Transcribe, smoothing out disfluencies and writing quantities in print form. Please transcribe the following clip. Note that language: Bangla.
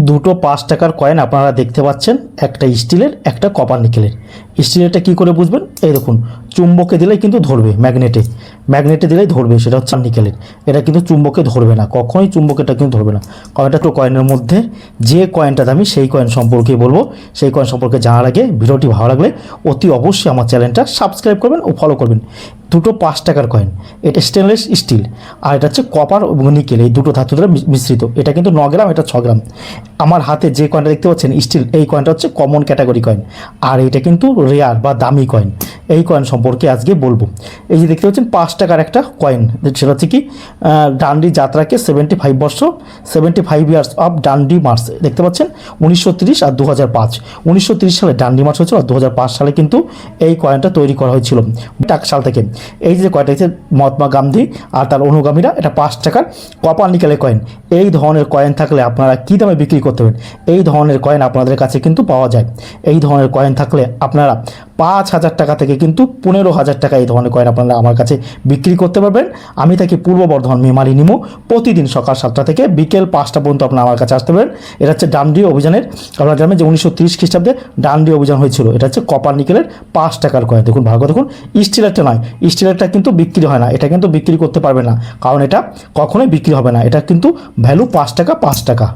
দুটো 5 টাকার কয়েন আপনারা দেখতে পাচ্ছেন, একটা স্টিলের একটা কপার নিকেলের। স্টিলেরটা কী করে বুঝবেন? এই দেখুন, চুম্বকে দিলেই কিন্তু ধরবে, ম্যাগনেটে দিলেই ধরবে, সেটা হচ্ছে নিকেলের। এটা কিন্তু চুম্বকে ধরবে না, কখনোই চুম্বকেটা কিন্তু ধরবে না। কয়েনটা তো কয়েনের মধ্যে যে কয়েনটা দামি সেই কয়েন সম্পর্কে বলবো। সেই কয়েন সম্পর্কে জানার আগে ভিডিওটি ভালো লাগলে অতি অবশ্যই আমার চ্যানেলটা সাবস্ক্রাইব করবেন ও ফলো করবেন। দুটো 5 টাকার কয়েন, এটা স্টেনলেস স্টিল আর এটা হচ্ছে কপার এবং নিকেল, এই দুটো ধাতু দ্বারা মিশ্রিত। এটা কিন্তু 9 গ্রাম, এটা 6 গ্রাম। আমার হাতে যে কয়েনটা দেখতে পাচ্ছেন স্টিল, এই কয়েনটা হচ্ছে কমন ক্যাটাগরি কয়েন, আর এটা কিন্তু রেয়ার বা দামি কয়েন। এই কয়েন সম্পর্কে আজকে বলবো। এই যে দেখতে পাচ্ছেন 5 টাকার একটা কয়েন, সেটা হচ্ছে কি ডান্ডি যাত্রাকে 75 বর্ষ, 75 ইয়ার্স অফ ডান্ডি মার্চ। দেখতে পাচ্ছেন 1930 আর 2005। 1930 সালে ডান্ডি মার্চ হয়েছিল আর 2005 সালে কিন্তু এই কয়েনটা তৈরি করা হয়েছিল সাল থেকে। এই যে কয়েনটা হচ্ছে মহাত্মা গান্ধী আর তার অনুগামীরা, এটা 5 টাকার কপার নিকেলের কয়েন। এই ধরনের কয়েন থাকলে আপনারা কী দামে বিক্রি করতে পারেন? এই ধরনের কয়েন আপনাদের কাছে কিন্তু পাওয়া যায়। এই ধরনের কয়েন থাকলে আপনারা 5,000 টাকা থেকে কিন্তু 15,000 টাকা এই ধরনের কয়েন আপনারা আমার কাছে বিক্রি করতে পারবেন। আমি থাকি পূর্ব বর্ধমান মেমারি নিমো। প্রতিদিন সকাল 7টা থেকে বিকেল 5টা পর্যন্ত আপনারা আমার কাছে আসতে পারেন। এটা হচ্ছে ডান্ডি অভিযানের, আপনারা জানেন যে 1930 খ্রিস্টাব্দে ডান্ডি অভিযান হয়েছিল। এটা হচ্ছে কপার নিকেলের 5 টাকার কয়েন। দেখুন ভালো করে দেখুন, স্টিলেরটা নয়, স্টিলেরটা কিন্তু বিক্রি হয় না, এটা কিন্তু বিক্রি করতে পারবে না, কারণ এটা কখনোই বিক্রি হবে না। এটা কিন্তু ভ্যালু 5 টাকা, 5 টাকা।